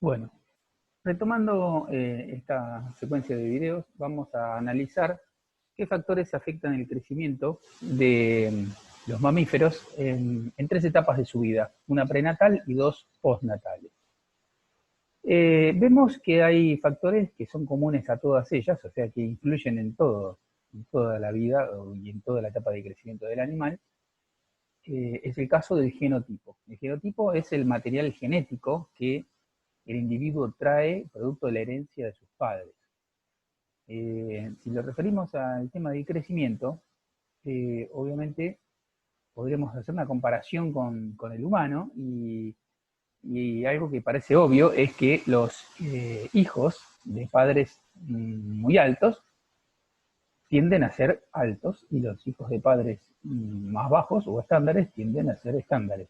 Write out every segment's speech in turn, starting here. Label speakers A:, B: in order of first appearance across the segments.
A: Bueno, retomando esta secuencia de videos, vamos a analizar qué factores afectan el crecimiento de los mamíferos en tres etapas de su vida, una prenatal y dos postnatales. Vemos que hay factores que son comunes a todas ellas, o sea, que influyen en todo, en toda la vida y en toda la etapa de crecimiento del animal. Es el caso del genotipo. El genotipo es el material genético que el individuo trae producto de la herencia de sus padres. Si lo referimos al tema del crecimiento, obviamente podríamos hacer una comparación con el humano y algo que parece obvio es que los hijos de padres muy altos tienden a ser altos y los hijos de padres más bajos o estándares tienden a ser estándares.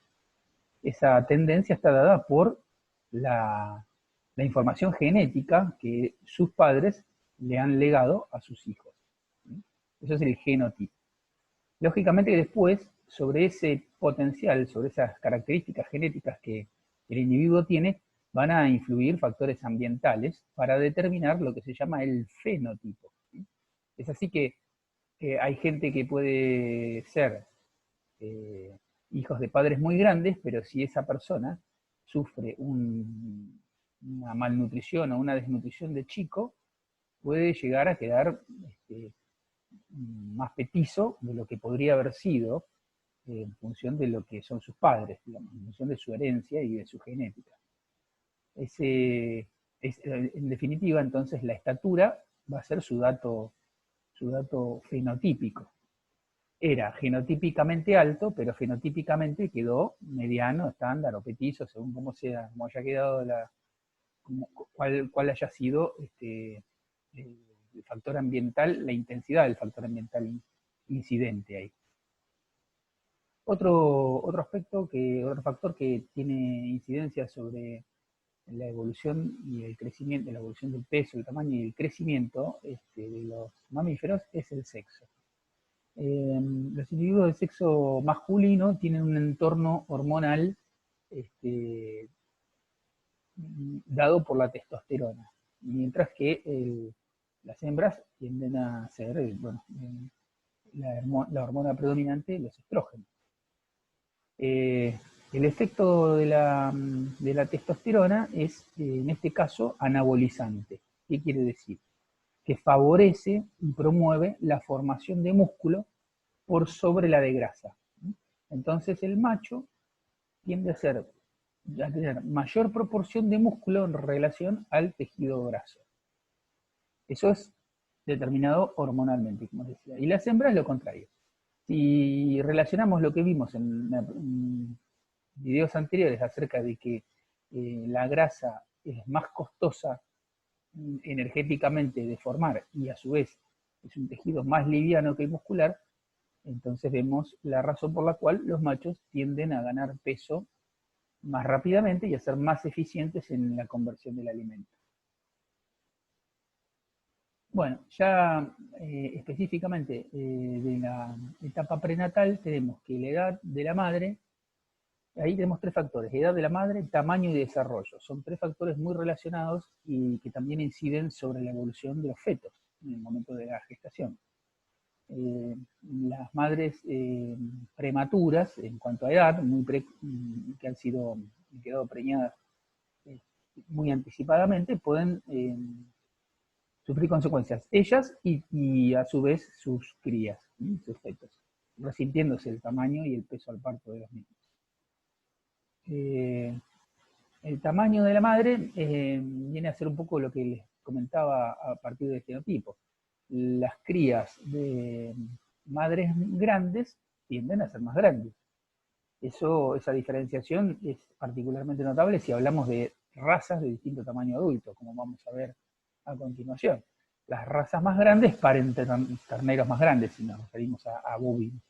A: Esa tendencia está dada por la información genética que sus padres le han legado a sus hijos. Eso es el genotipo. Lógicamente después, sobre ese potencial, sobre esas características genéticas que el individuo tiene, van a influir factores ambientales para determinar lo que se llama el fenotipo. Es así que hay gente que puede ser hijos de padres muy grandes, pero si esa persona sufre una malnutrición o una desnutrición de chico, puede llegar a quedar más petizo de lo que podría haber sido en función de lo que son sus padres, digamos, en función de su herencia y de su genética. En definitiva, entonces, la estatura va a ser su dato fenotípico. Era genotípicamente alto, pero fenotípicamente quedó mediano, estándar o petizo, según cómo sea, como haya quedado cuál haya sido el factor ambiental, la intensidad del factor ambiental incidente ahí. Otro factor que tiene incidencia sobre la evolución y el crecimiento, la evolución del peso, el tamaño y el crecimiento de los mamíferos es el sexo. Los individuos de sexo masculino tienen un entorno hormonal dado por la testosterona, mientras que las hembras tienden a ser la hormona predominante, los estrógenos. El efecto de la testosterona es, en este caso, anabolizante. ¿Qué quiere decir? Que favorece y promueve la formación de músculo por sobre la de grasa. Entonces el macho tiende a tener mayor proporción de músculo en relación al tejido graso. Eso es determinado hormonalmente, como decía. Y las hembras lo contrario. Si relacionamos lo que vimos en videos anteriores acerca de que la grasa es más costosa energéticamente de formar y a su vez es un tejido más liviano que el muscular, entonces vemos la razón por la cual los machos tienden a ganar peso más rápidamente y a ser más eficientes en la conversión del alimento. Bueno, ya específicamente de la etapa prenatal tenemos que la edad de la madre, ahí tenemos tres factores: edad de la madre, tamaño y desarrollo. Son tres factores muy relacionados y que también inciden sobre la evolución de los fetos en el momento de la gestación. Las madres prematuras, en cuanto a edad, que han quedado preñadas muy anticipadamente, pueden sufrir consecuencias ellas y a su vez sus crías, sus fetos, resintiéndose el tamaño y el peso al parto de los niños. El tamaño de la madre viene a ser un poco lo que les comentaba a partir del genotipo. Las crías de madres grandes tienden a ser más grandes. Esa diferenciación es particularmente notable si hablamos de razas de distinto tamaño adulto, como vamos a ver a continuación. Las razas más grandes paren terneros más grandes, si nos referimos a bovinos,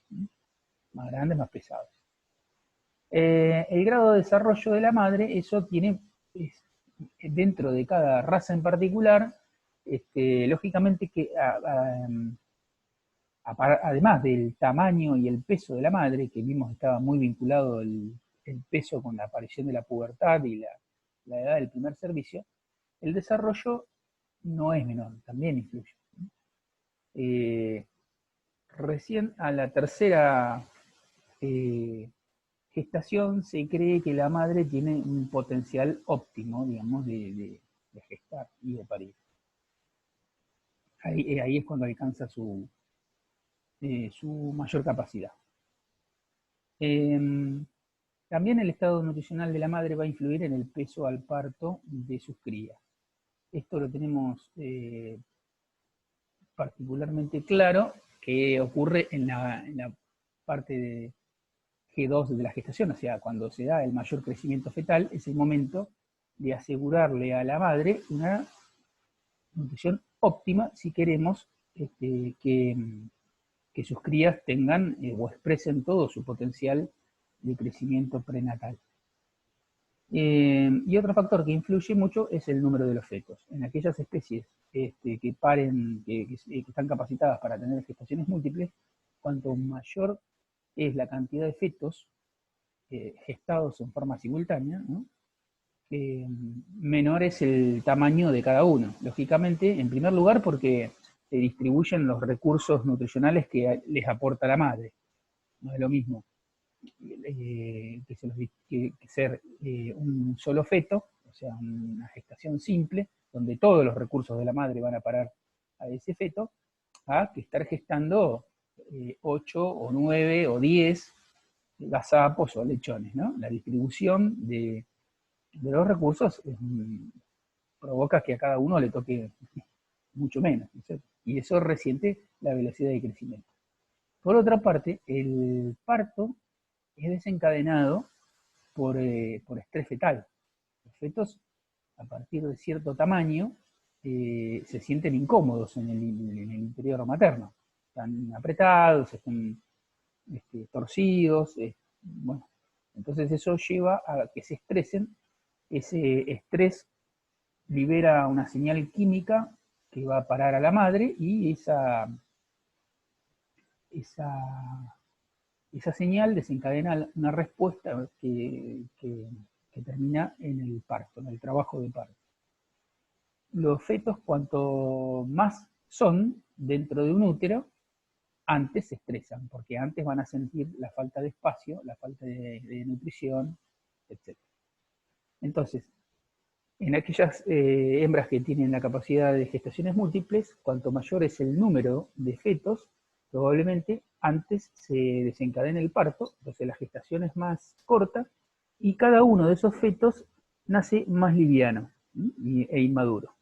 A: más grandes, más pesados. El grado de desarrollo de la madre, eso tiene dentro de cada raza en particular, lógicamente que además del tamaño y el peso de la madre, que vimos estaba muy vinculado el peso con la aparición de la pubertad y la edad del primer servicio, el desarrollo no es menor, también influye. Recién a la tercera gestación se cree que la madre tiene un potencial óptimo, digamos, de gestar y de parir. Ahí es cuando alcanza su mayor capacidad. También el estado nutricional de la madre va a influir en el peso al parto de sus crías. Esto lo tenemos particularmente claro, que ocurre en la parte de G2 de la gestación, o sea, cuando se da el mayor crecimiento fetal, es el momento de asegurarle a la madre una nutrición óptima si queremos que sus crías tengan o expresen todo su potencial de crecimiento prenatal. Y otro factor que influye mucho es el número de los fetos. En aquellas especies que paren, que están capacitadas para tener gestaciones múltiples, cuanto mayor es la cantidad de fetos gestados en forma simultánea, ¿no? Menor es el tamaño de cada uno. Lógicamente, en primer lugar, porque se distribuyen los recursos nutricionales que les aporta la madre. No es lo mismo que ser un solo feto, o sea, una gestación simple, donde todos los recursos de la madre van a parar a ese feto, a que estar gestando 8 o 9 o 10 gazapos o lechones, ¿no? La distribución de los recursos provoca que a cada uno le toque mucho menos, ¿no? Y eso resiente la velocidad de crecimiento. Por otra parte, el parto es desencadenado por estrés fetal. Los fetos, a partir de cierto tamaño, se sienten incómodos en el interior materno. Están apretados, están torcidos, bueno. Entonces eso lleva a que se estresen. Ese estrés libera una señal química que va a parar a la madre y esa señal desencadena una respuesta que termina en el parto, en el trabajo de parto. Los fetos, cuanto más son dentro de un útero, antes se estresan, porque antes van a sentir la falta de espacio, la falta de nutrición, etc. Entonces, en aquellas hembras que tienen la capacidad de gestaciones múltiples, cuanto mayor es el número de fetos, probablemente antes se desencadena el parto, entonces la gestación es más corta, y cada uno de esos fetos nace más liviano e inmaduro.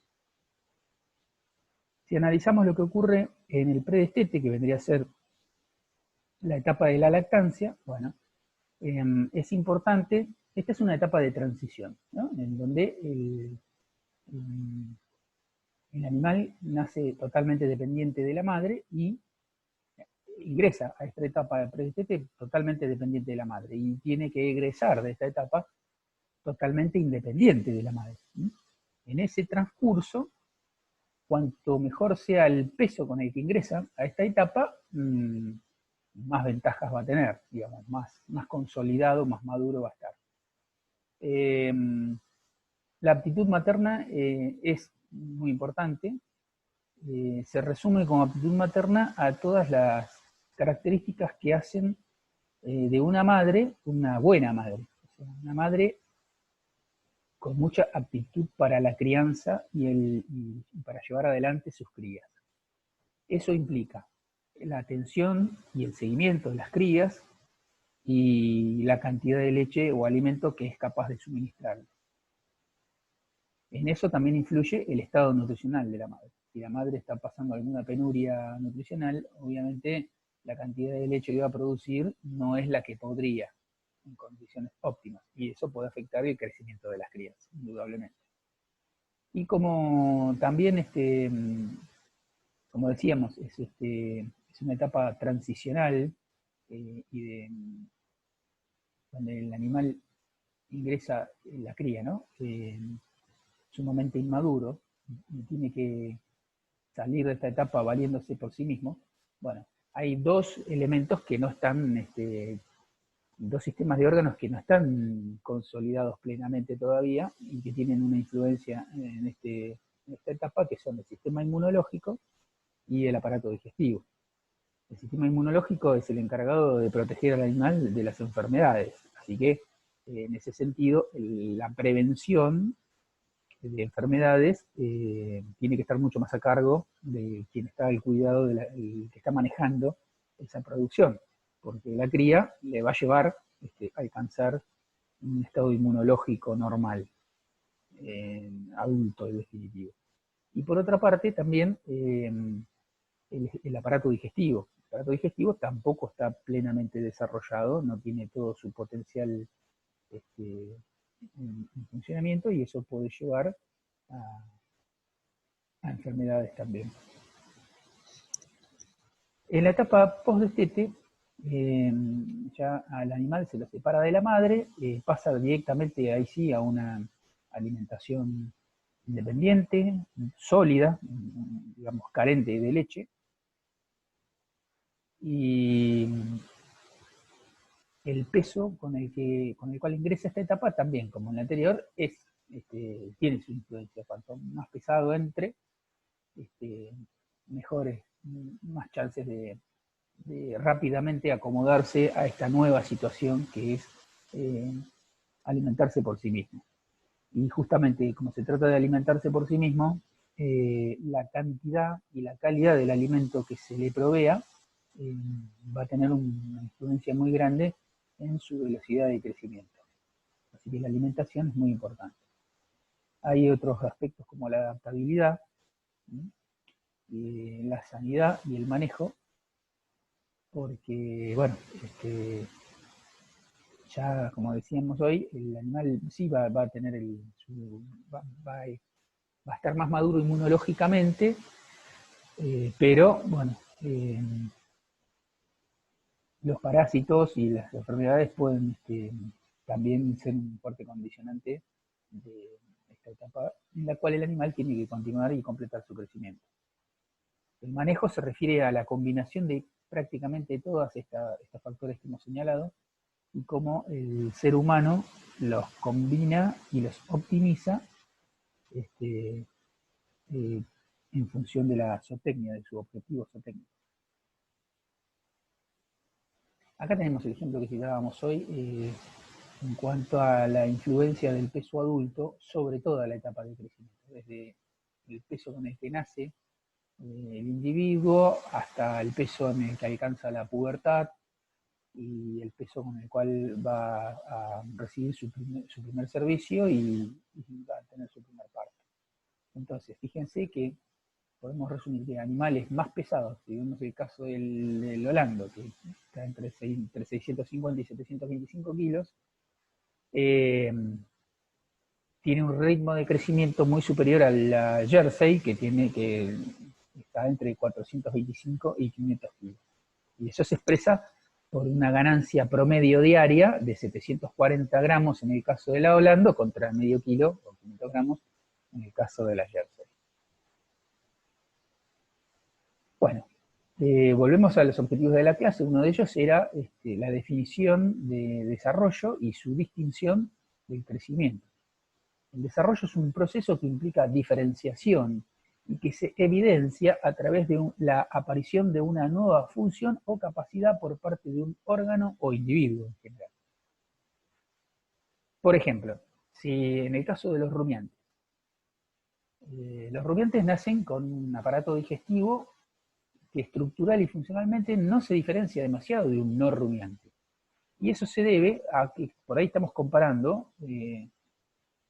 A: Si analizamos lo que ocurre en el predestete, que vendría a ser la etapa de la lactancia, bueno, es importante, esta es una etapa de transición, ¿no? En donde el animal nace totalmente dependiente de la madre y ingresa a esta etapa de predestete totalmente dependiente de la madre y tiene que egresar de esta etapa totalmente independiente de la madre. En ese transcurso, cuanto mejor sea el peso con el que ingresa a esta etapa, más ventajas va a tener, digamos, más consolidado, más maduro va a estar. La aptitud materna es muy importante. Se resume como aptitud materna a todas las características que hacen de una madre una buena madre. O sea, una madre con mucha aptitud para la crianza y para llevar adelante sus crías. Eso implica la atención y el seguimiento de las crías y la cantidad de leche o alimento que es capaz de suministrarle. En eso también influye el estado nutricional de la madre. Si la madre está pasando alguna penuria nutricional, obviamente la cantidad de leche que va a producir no es la que podría en condiciones óptimas, y eso puede afectar el crecimiento de las crías, indudablemente. Y como también, como decíamos, es una etapa transicional donde el animal ingresa en la cría, ¿no? Sumamente inmaduro y tiene que salir de esta etapa valiéndose por sí mismo. Bueno, hay dos elementos que no están dos sistemas de órganos que no están consolidados plenamente todavía y que tienen una influencia en esta etapa, que son el sistema inmunológico y el aparato digestivo. El sistema inmunológico es el encargado de proteger al animal de las enfermedades, así que en ese sentido la prevención de enfermedades tiene que estar mucho más a cargo de quien está al cuidado, el que está manejando esa producción, porque la cría le va a llevar a alcanzar un estado inmunológico normal, adulto en definitivo. Y por otra parte también el aparato digestivo. El aparato digestivo tampoco está plenamente desarrollado, no tiene todo su potencial en funcionamiento, y eso puede llevar a enfermedades también. En la etapa post-destete, ya al animal se lo separa de la madre, pasa directamente ahí sí a una alimentación independiente, sólida, digamos carente de leche, y el peso con el cual ingresa esta etapa también, como en la anterior, tiene su influencia. Cuanto más pesado entre, mejores, más chances de rápidamente acomodarse a esta nueva situación que es alimentarse por sí mismo. Y justamente como se trata de alimentarse por sí mismo, la cantidad y la calidad del alimento que se le provea va a tener una influencia muy grande en su velocidad de crecimiento. Así que la alimentación es muy importante. Hay otros aspectos como la adaptabilidad, la sanidad y el manejo, porque, bueno, ya como decíamos hoy, el animal sí va a tener va a estar más maduro inmunológicamente, pero bueno, los parásitos y las enfermedades pueden también ser un fuerte condicionante de esta etapa en la cual el animal tiene que continuar y completar su crecimiento. El manejo se refiere a la combinación de prácticamente todos estos factores que hemos señalado y cómo el ser humano los combina y los optimiza en función de la zootecnia, de su objetivo zootécnico. Acá tenemos el ejemplo que citábamos hoy en cuanto a la influencia del peso adulto sobre toda la etapa de crecimiento, desde el peso con el que nace el individuo hasta el peso en el que alcanza la pubertad y el peso con el cual va a recibir su primer servicio y va a tener su primer parto. Entonces, fíjense que podemos resumir que animales más pesados, si vemos el caso del Holando, que está entre 650 y 725 kilos, tiene un ritmo de crecimiento muy superior a la Jersey, que está entre 425 y 500 kilos. Y eso se expresa por una ganancia promedio diaria de 740 gramos en el caso de la Holanda, contra medio kilo o 500 gramos en el caso de la Jersey. Bueno, volvemos a los objetivos de la clase. Uno de ellos era la definición de desarrollo y su distinción del crecimiento. El desarrollo es un proceso que implica diferenciación y que se evidencia a través de la aparición de una nueva función o capacidad por parte de un órgano o individuo en general. Por ejemplo, si en el caso de los rumiantes nacen con un aparato digestivo que estructural y funcionalmente no se diferencia demasiado de un no rumiante. Y eso se debe a que por ahí estamos comparando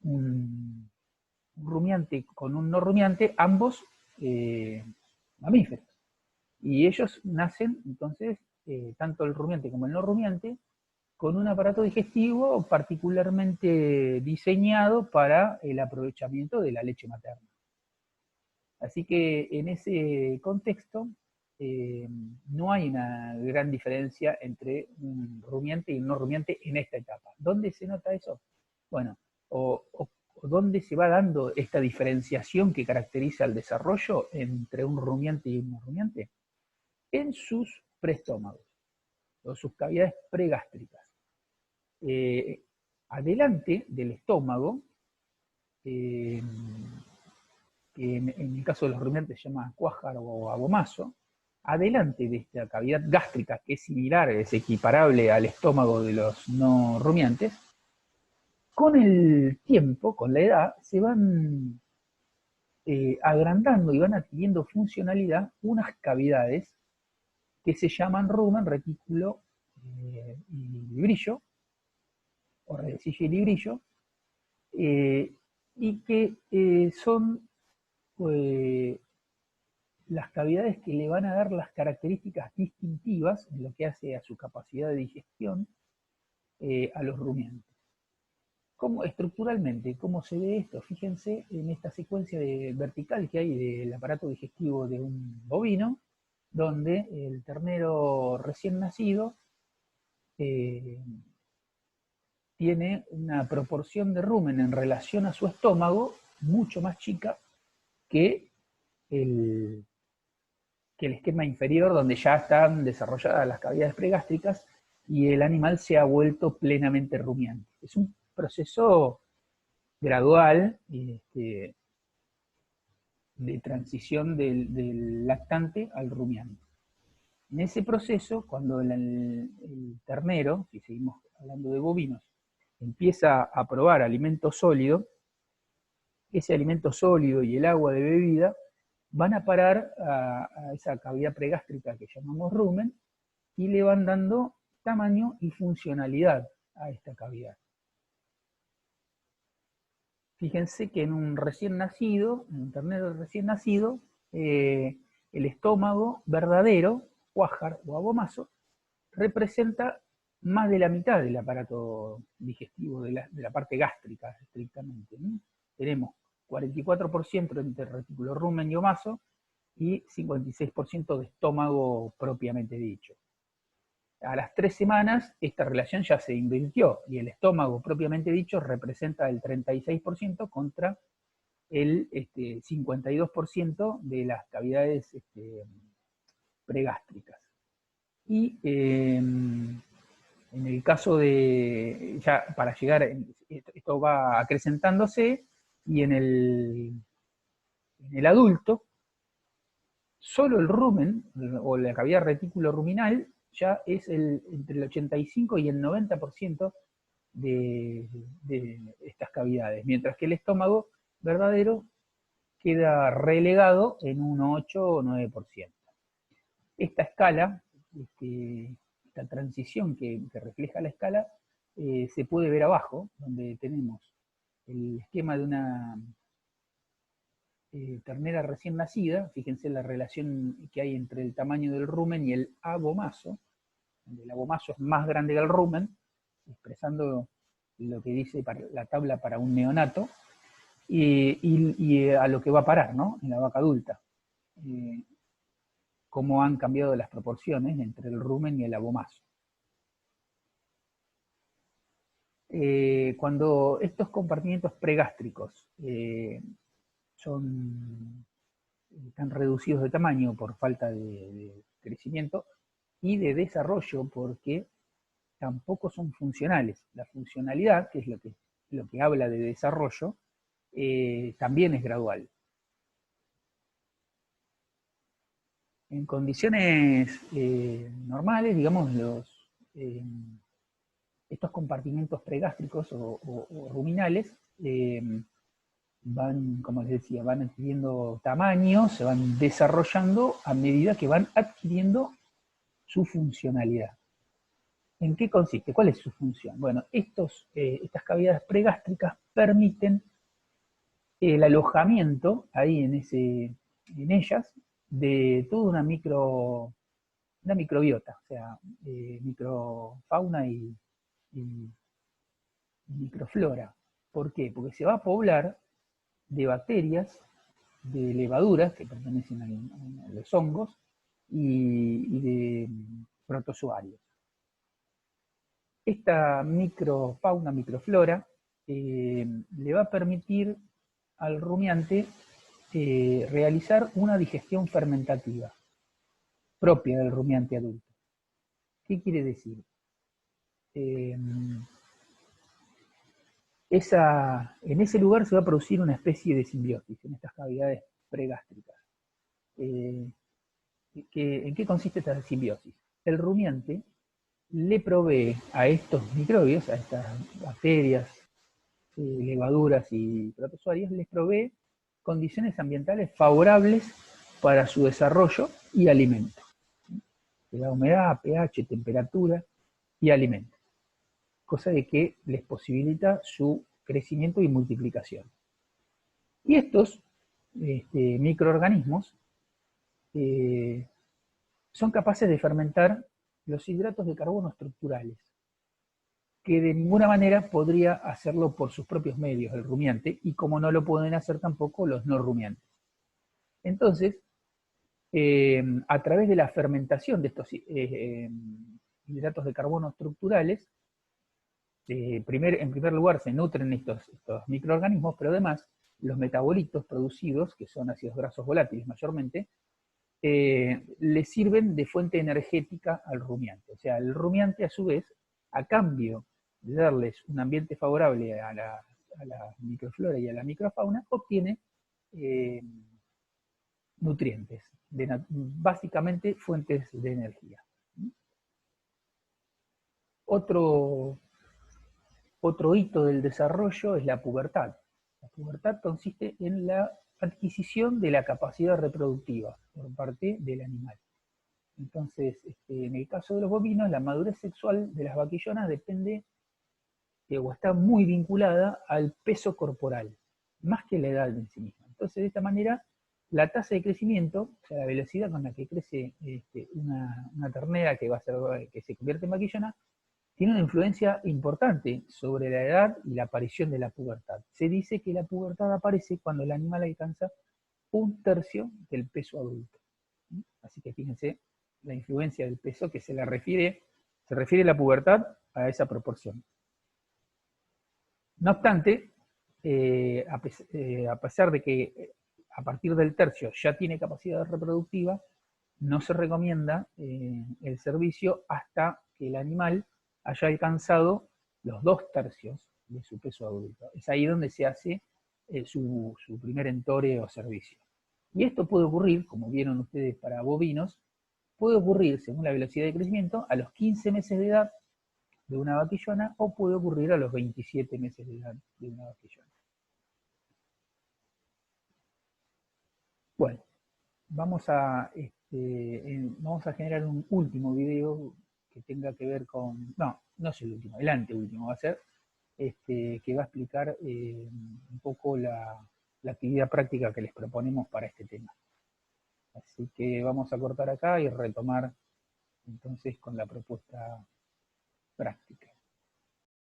A: un rumiante con un no rumiante, ambos mamíferos. Y ellos nacen, entonces, tanto el rumiante como el no rumiante, con un aparato digestivo particularmente diseñado para el aprovechamiento de la leche materna. Así que en ese contexto no hay una gran diferencia entre un rumiante y un no rumiante en esta etapa. ¿Dónde se nota eso? Bueno, o dónde se va dando esta diferenciación que caracteriza el desarrollo entre un rumiante y un no rumiante. En sus preestómagos, o sus cavidades pregástricas. adelante del estómago, que en el caso de los rumiantes se llama cuájar o abomaso, adelante de esta cavidad gástrica, que es similar, es equiparable al estómago de los no rumiantes, con el tiempo, con la edad, se van agrandando y van adquiriendo funcionalidad unas cavidades que se llaman rumen, retículo y librillo, o redecilla y librillo, y que son las cavidades que le van a dar las características distintivas en lo que hace a su capacidad de digestión a los rumiantes. Estructuralmente, ¿cómo se ve esto? Fíjense en esta secuencia vertical que hay del aparato digestivo de un bovino, donde el ternero recién nacido tiene una proporción de rumen en relación a su estómago mucho más chica que el esquema inferior, donde ya están desarrolladas las cavidades pregástricas y el animal se ha vuelto plenamente rumiante. Es un proceso gradual de transición del lactante al rumiante. En ese proceso, cuando el ternero, si seguimos hablando de bovinos, empieza a probar alimento sólido, ese alimento sólido y el agua de bebida van a parar a esa cavidad pregástrica que llamamos rumen y le van dando tamaño y funcionalidad a esta cavidad. Fíjense que en un recién nacido, en un ternero recién nacido, el estómago verdadero, cuájar o abomaso, representa más de la mitad del aparato digestivo, de la parte gástrica, estrictamente. Tenemos 44% entre retículo rumen y omaso y 56% de estómago propiamente dicho. A las 3 semanas esta relación ya se invirtió y el estómago propiamente dicho representa el 36% contra el 52% de las cavidades pregástricas. Y en el caso de, ya para llegar, esto va acrecentándose y en el adulto, solo el rumen, o la cavidad retículo ruminal, ya es entre el 85 y el 90% de estas cavidades, mientras que el estómago verdadero queda relegado en un 8 o 9%. Esta escala, esta transición que refleja la escala, se puede ver abajo, donde tenemos el esquema de una ternera recién nacida. Fíjense la relación que hay entre el tamaño del rumen y el abomaso. El abomaso es más grande que el rumen, expresando lo que dice la tabla para un neonato, y a lo que va a parar, ¿no? En la vaca adulta. Cómo han cambiado las proporciones entre el rumen y el abomaso. Cuando estos compartimientos pregástricos están reducidos de tamaño por falta de crecimiento y de desarrollo, porque tampoco son funcionales. La funcionalidad, que es lo que habla de desarrollo, también es gradual. En condiciones normales, digamos, estos compartimentos pregástricos o ruminales van, como les decía, van adquiriendo tamaño, se van desarrollando a medida que van adquiriendo su funcionalidad. ¿En qué consiste? ¿Cuál es su función? Bueno, estas cavidades pregástricas permiten el alojamiento ahí en ellas de toda una microbiota, o sea, microfauna y microflora. ¿Por qué? Porque se va a poblar de bacterias, de levaduras que pertenecen a los hongos y de protozoarios. Esta microfauna, microflora, le va a permitir al rumiante realizar una digestión fermentativa propia del rumiante adulto. ¿Qué quiere decir? en ese lugar se va a producir una especie de simbiosis, en estas cavidades pregástricas. ¿En qué consiste esta simbiosis? El rumiante le provee a estos microbios, a estas bacterias, levaduras y protozoarios, les provee condiciones ambientales favorables para su desarrollo y alimento. Le da humedad, pH, temperatura y alimento, cosa de que les posibilita su crecimiento y multiplicación. Y estos microorganismos son capaces de fermentar los hidratos de carbono estructurales, que de ninguna manera podría hacerlo por sus propios medios el rumiante, y como no lo pueden hacer tampoco los no rumiantes. Entonces, a través de la fermentación de estos hidratos de carbono estructurales, en primer lugar se nutren estos microorganismos, pero además los metabolitos producidos, que son ácidos grasos volátiles mayormente, le sirven de fuente energética al rumiante. O sea, el rumiante a su vez, a cambio de darles un ambiente favorable a la microflora y a la microfauna, obtiene nutrientes, básicamente fuentes de energía. Otro hito del desarrollo es la pubertad. La pubertad consiste en la adquisición de la capacidad reproductiva por parte del animal. Entonces, en el caso de los bovinos, la madurez sexual de las vaquillonas depende o está muy vinculada al peso corporal, más que la edad en sí misma. Entonces, de esta manera, la tasa de crecimiento, o sea, la velocidad con la que crece una ternera que se convierte en vaquillona, tiene una influencia importante sobre la edad y la aparición de la pubertad. Se dice que la pubertad aparece cuando el animal alcanza 1/3 del peso adulto. Así que fíjense la influencia del peso que se refiere la pubertad a esa proporción. No obstante, a pesar de que a partir del tercio ya tiene capacidad reproductiva, no se recomienda el servicio hasta que el animal haya alcanzado los 2/3 de su peso adulto. Es ahí donde se hace su primer entore o servicio. Y esto puede ocurrir, como vieron ustedes para bovinos, puede ocurrir, según la velocidad de crecimiento, a los 15 meses de edad de una vaquillona, o puede ocurrir a los 27 meses de edad de una vaquillona. Bueno, vamos a generar un último video que tenga que ver con, no es el último, el anteúltimo va a ser, que va a explicar un poco la actividad práctica que les proponemos para este tema. Así que vamos a cortar acá y retomar entonces con la propuesta práctica.